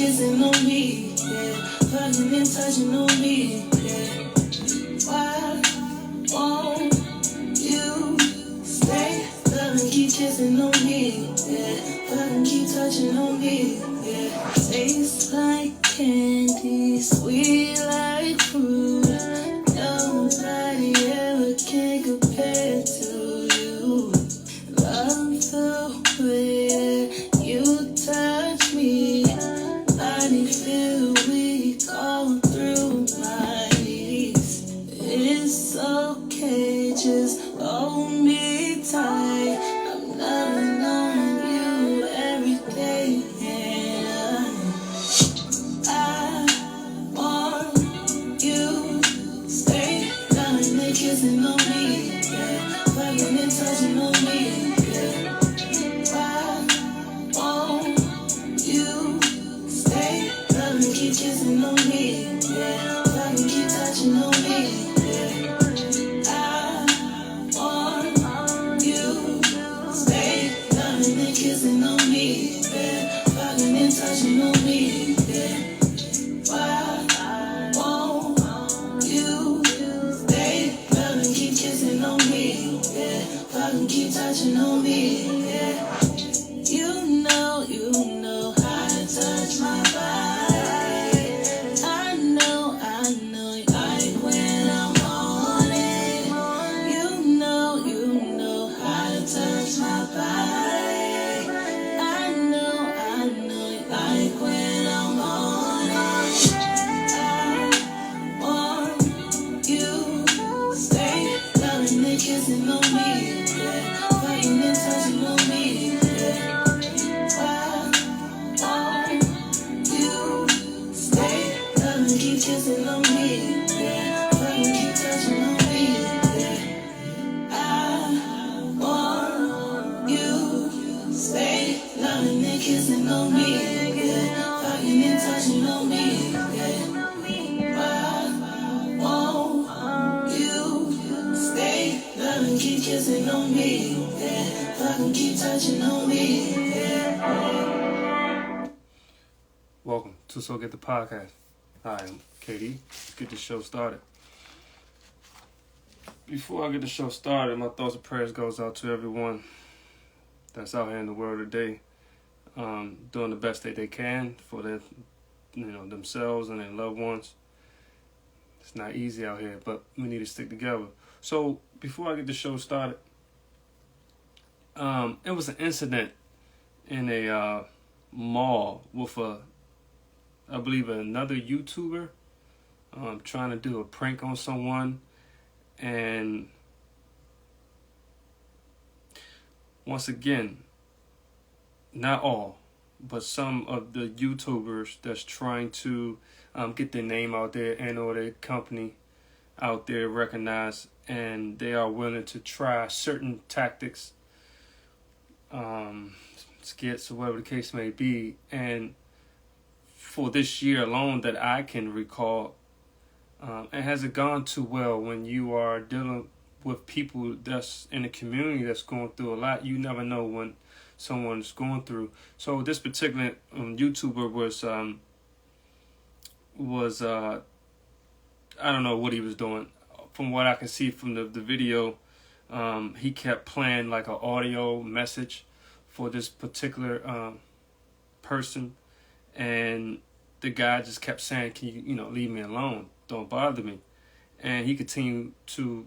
kissing on me, yeah. Fucking and touching on me, yeah. Why won't you stay? Loving, keep kissing on me, yeah. Fucking keep touching on me, yeah. Tastes like candy, sweet like fruit. Nobody ever can compare to you. Love the way you touch me. Body feel weak all through my knees. It's okay, just hold me tight. I'm loving on you every day. And I want you stay loving and kissing on me, yeah. Fucking and touching on me, yeah. Why won't you stay loving, keep kissing on me, yeah. Fucking keep touching on me, yeah. I want you stay loving and kissing on me, yeah. Fucking and touching on me, yeah. Why won't you stay loving, keep kissing on me, yeah. Fucking keep touching on me, yeah. You know how to touch my body. I know you like when I'm on it. You know how to touch my body. I know you like when I'm on it. I want you stay loving and kissing on me, yeah. Fighting and touching on me, yeah. Why won't you stay loving, keep kissing on me, yeah. Fighting, keep touching on me, yeah. I want you stay loving and kissing on me, yeah. Fighting and touching on me, yeah. Why won't you stay loving, keep kissing on me, yeah. Fucking keep touching on me, yeah. Welcome to So Get the Podcast. Hi, I'm KD. Let's get the show started. Before I get the show started, my thoughts and prayers goes out to everyone that's out here in the world today, doing the best that they can for their, themselves and their loved ones. It's not easy out here, but we need to stick together. So before I get the show started, it was an incident in a mall with I believe another YouTuber trying to do a prank on someone. And once again, not all, but some of the YouTubers that's trying to get their name out there and or their company out there recognized, and they are willing to try certain tactics, skits or whatever the case may be. And for this year alone that I can recall, it hasn't gone too well when you are dealing with people that's in the community that's going through a lot. You never know when someone's going through. So this particular YouTuber was I don't know what he was doing. From what I can see from the video, he kept playing like an audio message for this particular person, and the guy just kept saying, "Can you leave me alone? Don't bother me." And he continued to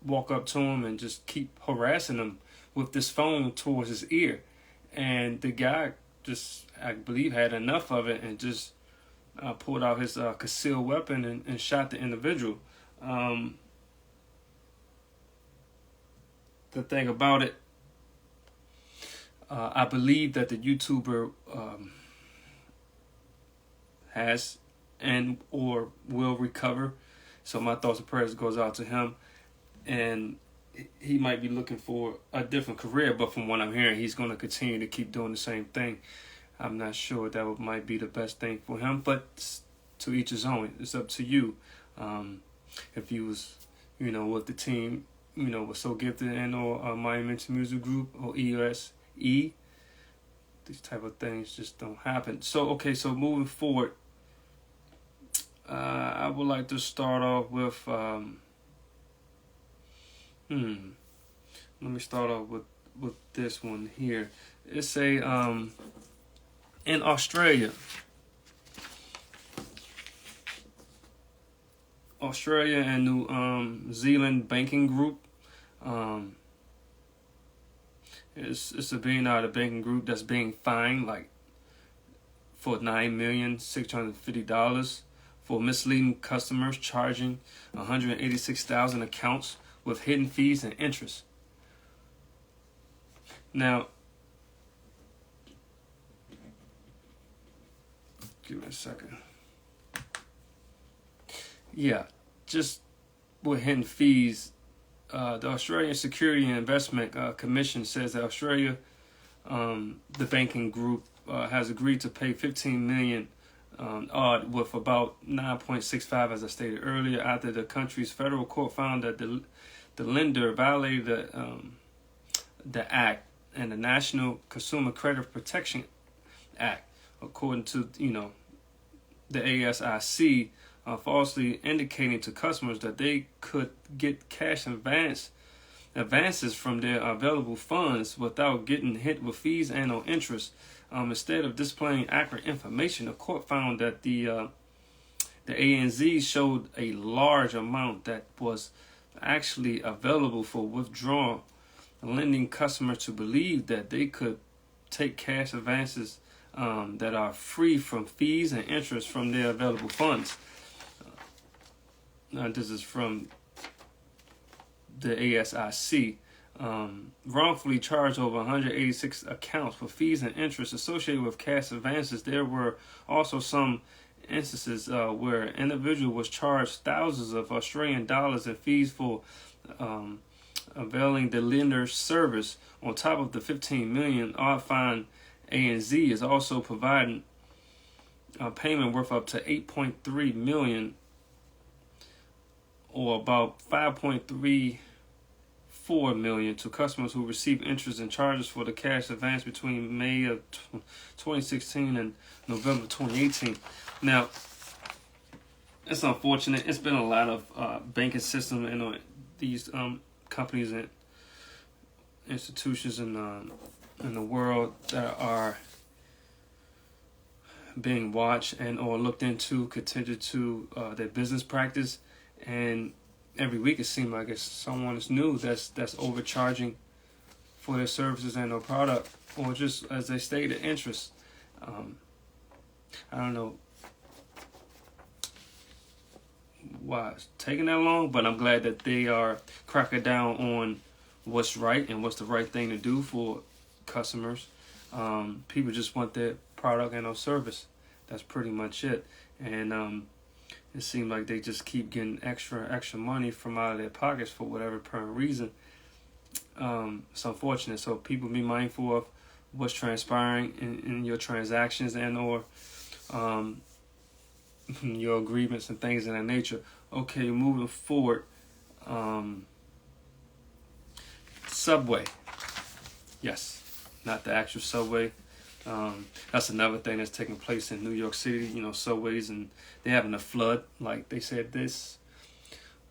walk up to him and just keep harassing him with this phone towards his ear. And the guy just, I believe, had enough of it and just pulled out his concealed weapon and shot the individual. The thing about it, I believe that the YouTuber has and or will recover. So my thoughts and prayers goes out to him. And he might be looking for a different career, but from what I'm hearing, he's going to continue to keep doing the same thing. I'm not sure that might be the best thing for him, but to each his own. It's up to you. If he was, with the team, was So Gifted and or Monumental Music Group or ESE, These type of things just don't happen. So okay, so moving forward, I would like to start off with let me start off with this one here. It's a in Australia and New Zealand banking group. It's a billion-dollar banking group that's being fined for $9,650 for misleading customers, charging 186,000 accounts with hidden fees and interest. Now, give me a second. Yeah, just with hidden fees, the Australian Security and Investment Commission says that Australia, the banking group, has agreed to pay $15 million odd with about 9.65, as I stated earlier, after the country's federal court found that the lender violated the Act and the National Consumer Credit Protection Act, according to the ASIC, falsely indicating to customers that they could get cash advances from their available funds without getting hit with fees and or interest. Instead of displaying accurate information, the court found that the ANZ showed a large amount that was actually available for withdrawal, lending customers to believe that they could take cash advances that are free from fees and interest from their available funds. This is from the ASIC. Wrongfully charged over 186 accounts for fees and interest associated with cash advances. There were also some instances where an individual was charged thousands of Australian dollars in fees for availing the lender's service. On top of the $15 million odd fine, ANZ is also providing a payment worth up to $8.3 million, or about $5.34 million, to customers who receive interest and charges for the cash advance between May of 2016 and November 2018. Now, it's unfortunate. It's been a lot of banking system and these companies and institutions in the world that are being watched and or looked into, contingent to their business practice. And every week it seems like it's someone is new that's overcharging for their services and their product, or just, as they stated, interest. I don't know why it's taking that long, but I'm glad that they are cracking down on what's right and what's the right thing to do for customers. People just want their product and their service. That's pretty much it. And it seems like they just keep getting extra money from out of their pockets for whatever apparent reason. It's unfortunate. So people be mindful of what's transpiring in your transactions and or your agreements and things of that nature. Okay, moving forward. Subway. Yes, not the actual subway. That's another thing that's taking place in New York City. Subways, and they're having a flood. Like they said, this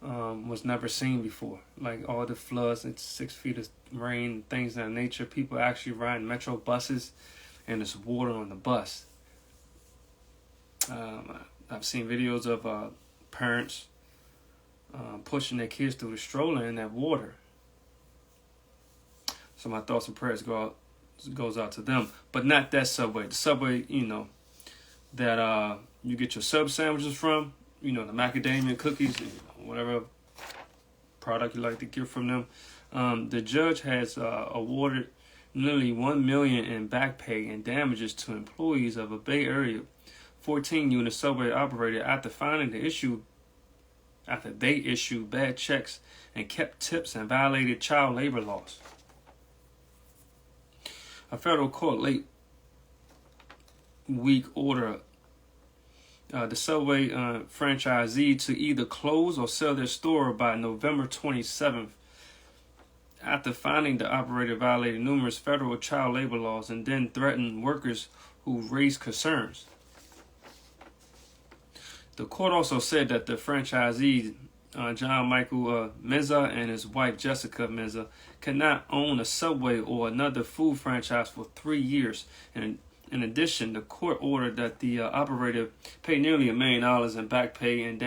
was never seen before. Like all the floods and 6 feet of rain, things of that nature. People actually riding metro buses, and there's water on the bus. I've seen videos of parents pushing their kids through the stroller in that water. So my thoughts and prayers goes out to them, but not that Subway. The Subway, that you get your sub sandwiches from, the macadamia cookies, whatever product you like to get from them. The judge has awarded nearly $1 million in back pay and damages to employees of a Bay Area 14-unit Subway operator after they issued bad checks and kept tips and violated child labor laws. A federal court late week ordered the Subway franchisee to either close or sell their store by November 27th after finding the operator violated numerous federal child labor laws and then threatened workers who raised concerns. The court also said that the franchisee, John Michael Meza, and his wife Jessica Meza cannot own a Subway or another food franchise for 3 years. And in addition, the court ordered that the operator pay nearly $1 million in back pay and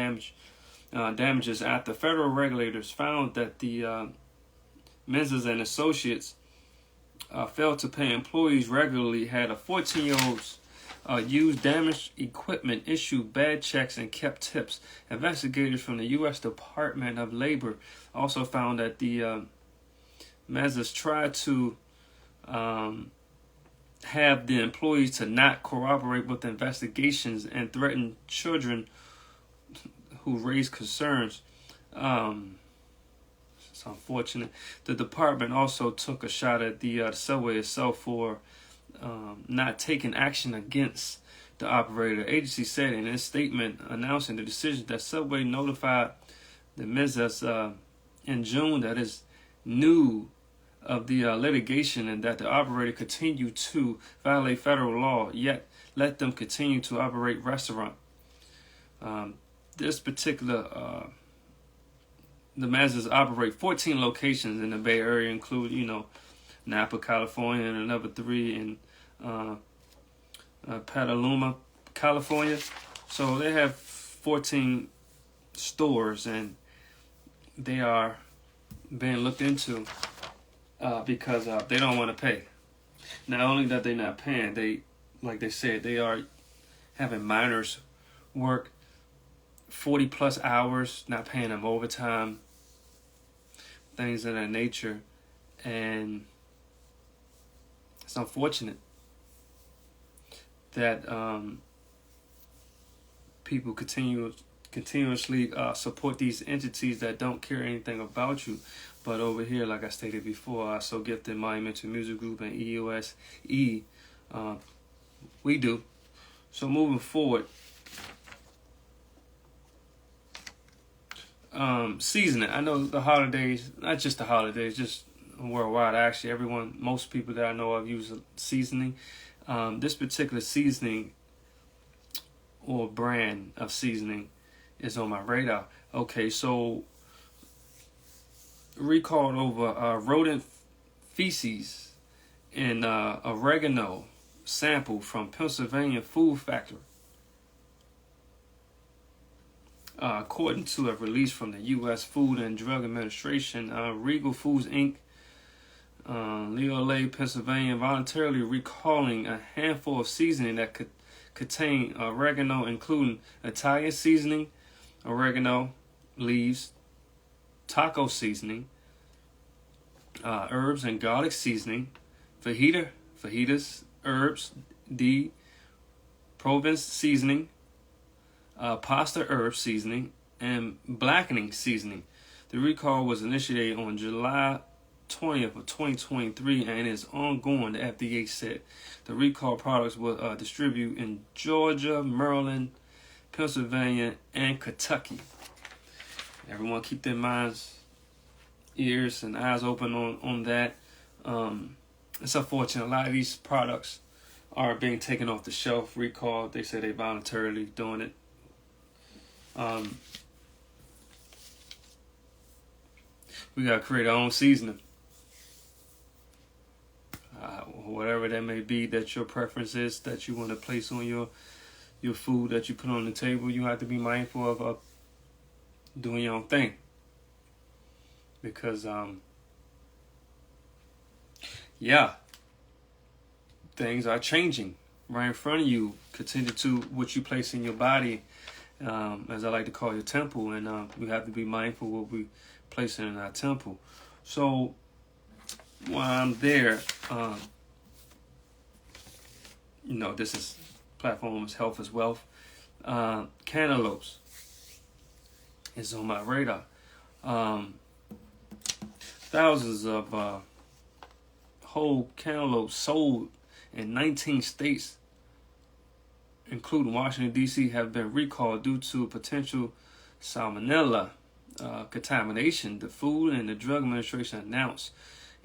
damages after federal regulators found that the Mezas and associates failed to pay employees regularly, had a 14-year-old's used damaged equipment, issued bad checks, and kept tips. Investigators from the U.S. Department of Labor also found that the Mezas tried to have the employees to not cooperate with investigations and threaten children who raised concerns. It's unfortunate. The department also took a shot at the Subway itself for not taking action against the operator. The agency said in its statement announcing the decision that Subway notified the Mezas in June that is new of the litigation and that the operator continued to violate federal law, yet let them continue to operate restaurant. This particular the Mezas operate 14 locations in the Bay Area, include Napa, California, and another 3 in Petaluma, California. So they have 14 stores, and they are being looked into because they don't want to pay. Not only that they're not paying, they, like they said, they are having minors work 40 plus hours, not paying them overtime, things of that nature. And it's unfortunate that people continuously support these entities that don't care anything about you. But over here, like I stated before, So Gifted Monumental Music Group and EOSE, we do. So moving forward, seasoning. I know the holidays, not just the holidays, just worldwide. Actually, most people that I know of use seasoning. This particular seasoning or brand of seasoning is on my radar. Okay, so recalled over rodent feces and oregano sample from Pennsylvania food factory. According to a release from the U.S. Food and Drug Administration, Regal Foods Inc., Leolay, Pennsylvania, voluntarily recalling a handful of seasoning that could contain oregano, including Italian seasoning, oregano leaves, taco seasoning, herbs and garlic seasoning, fajitas, herbs, Provence seasoning, pasta herb seasoning, and blackening seasoning. The recall was initiated on July 20th of 2023 and is ongoing, the FDA said. The recall products will distribute in Georgia, Maryland, Pennsylvania, and Kentucky. Everyone keep their minds, ears, and eyes open on that. It's unfortunate. A lot of these products are being taken off the shelf, recalled. They say they voluntarily doing it. We got to create our own seasoning. Whatever that may be that your preference is, that you want to place on your food that you put on the table, you have to be mindful of doing your own thing. Because, things are changing right in front of you. Continue to what you place in your body, as I like to call your temple, and we have to be mindful what we place in our temple. So while I'm there, this is platform is Health is Wealth. Cantaloupes is on my radar. Thousands of whole cantaloupes sold in 19 states, including Washington, D.C., have been recalled due to potential salmonella. contamination, the Food and the Drug Administration announced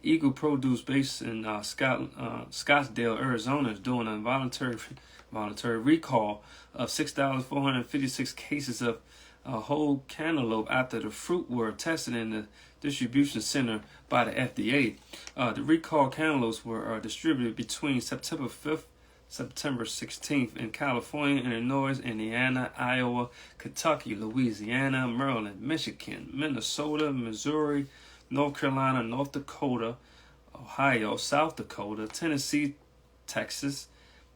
Eagle Produce, based in Scottsdale, Arizona, is doing a voluntary recall of 6,456 cases of whole cantaloupe after the fruit were tested in the distribution center by the FDA. The recalled cantaloupes were distributed between September 5th, September 16th in California, Illinois, Indiana, Iowa, Kentucky, Louisiana, Maryland, Michigan, Minnesota, Missouri, North Carolina, North Dakota, Ohio, South Dakota, Tennessee, Texas,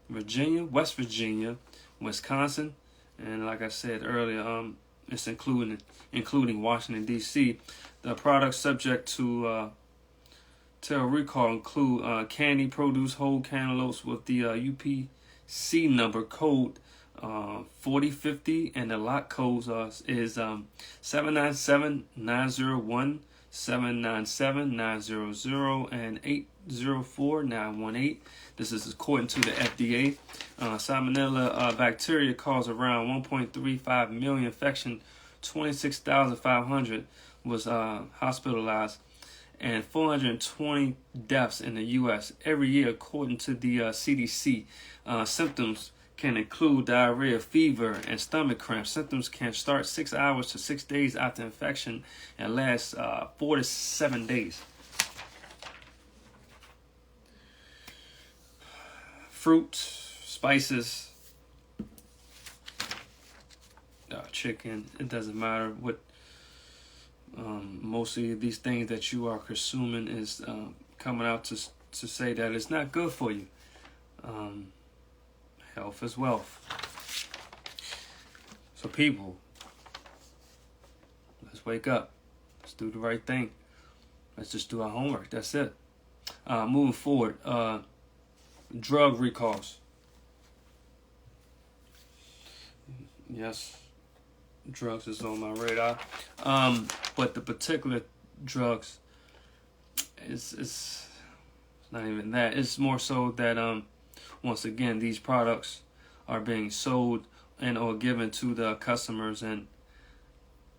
Virginia, West Virginia, Wisconsin, and like I said earlier, it's including Washington, D.C. The products subject to recall include candy, produce, whole cantaloupes with the UPC number code 4050, and the lot codes is 797-901, 797-900, and 804-918. This is according to the FDA. Salmonella bacteria caused around 1.35 million infection, 26,500 was hospitalized, and 420 deaths in the U.S. every year, according to the CDC. Symptoms can include diarrhea, fever, and stomach cramps. Symptoms can start 6 hours to 6 days after infection and last 4 to 7 days. Fruit, spices, chicken, it doesn't matter what. Mostly these things that you are consuming is coming out to say that it's not good for you. Health is wealth. So people, let's wake up. Let's do the right thing. Let's just do our homework. That's it. Moving forward, drug recalls. Yes, drugs is on my radar. But the particular drugs is not even that. It's more so that once again, these products are being sold and or given to the customers, and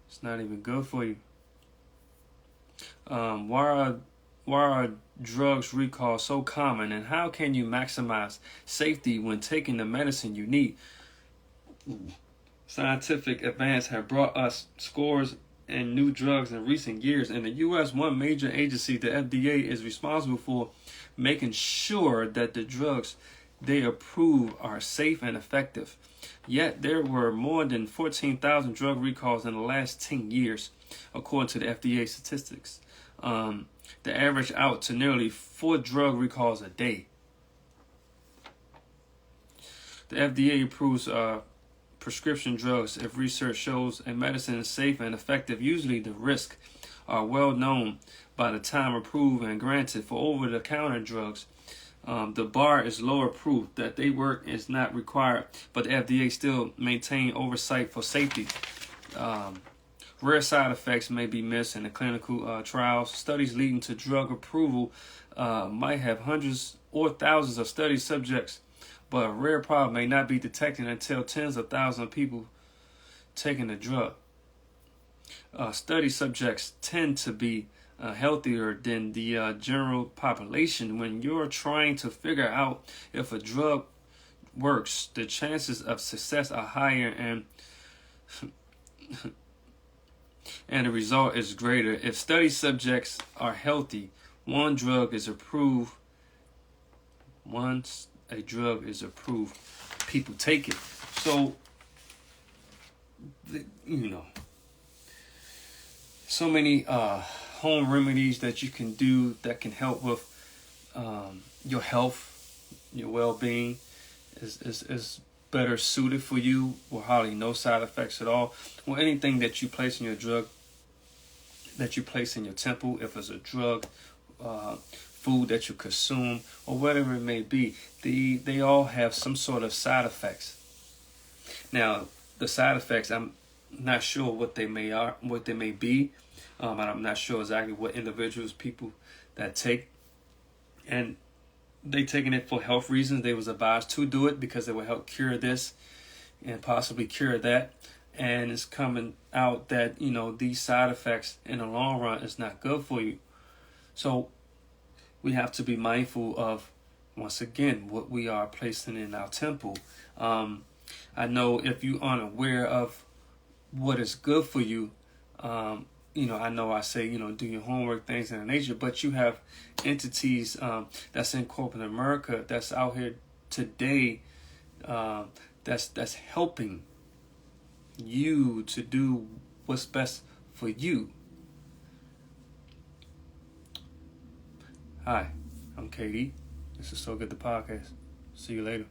it's not even good for you. Why are drugs recalls so common, and how can you maximize safety when taking the medicine you need? Scientific advance have brought us scores and new drugs in recent years. In the U.S., one major agency, the FDA, is responsible for making sure that the drugs they approve are safe and effective. Yet there were more than 14,000 drug recalls in the last 10 years, according to the FDA statistics. The average out to nearly 4 drug recalls a day. The FDA approves prescription drugs if research shows a medicine is safe and effective. Usually the risks are well known by the time approved and granted. For over-the-counter drugs, the bar is lower. Proof that they work is not required, but the FDA still maintain oversight for safety. Rare side effects may be missed in the clinical trials. Studies leading to drug approval might have hundreds or thousands of study subjects, but a rare problem may not be detected until tens of thousands of people taking the drug. Study subjects tend to be healthier than the general population. When you're trying to figure out if a drug works, the chances of success are higher, and the result is greater. If study subjects are healthy, once a drug is approved, people take it. So, so many home remedies that you can do that can help with your health, your well-being is better suited for you, with hardly no side effects at all. Well, anything that you place in your drug, that you place in your temple, if it's a drug, food that you consume, or whatever it may be, they all have some sort of side effects. Now, the side effects, I'm not sure what they may be. And I'm not sure exactly what people that take, and they taking it for health reasons. They was advised to do it because it will help cure this and possibly cure that. and it's coming out that these side effects in the long run is not good for you. So we have to be mindful of, once again, what we are placing in our temple. I know if you aren't aware of what is good for you, I know I say, do your homework, things of that nature, but you have entities that's in corporate America that's out here today, that's helping you to do what's best for you. Hi, I'm Katie. This is So Good the Podcast. See you later.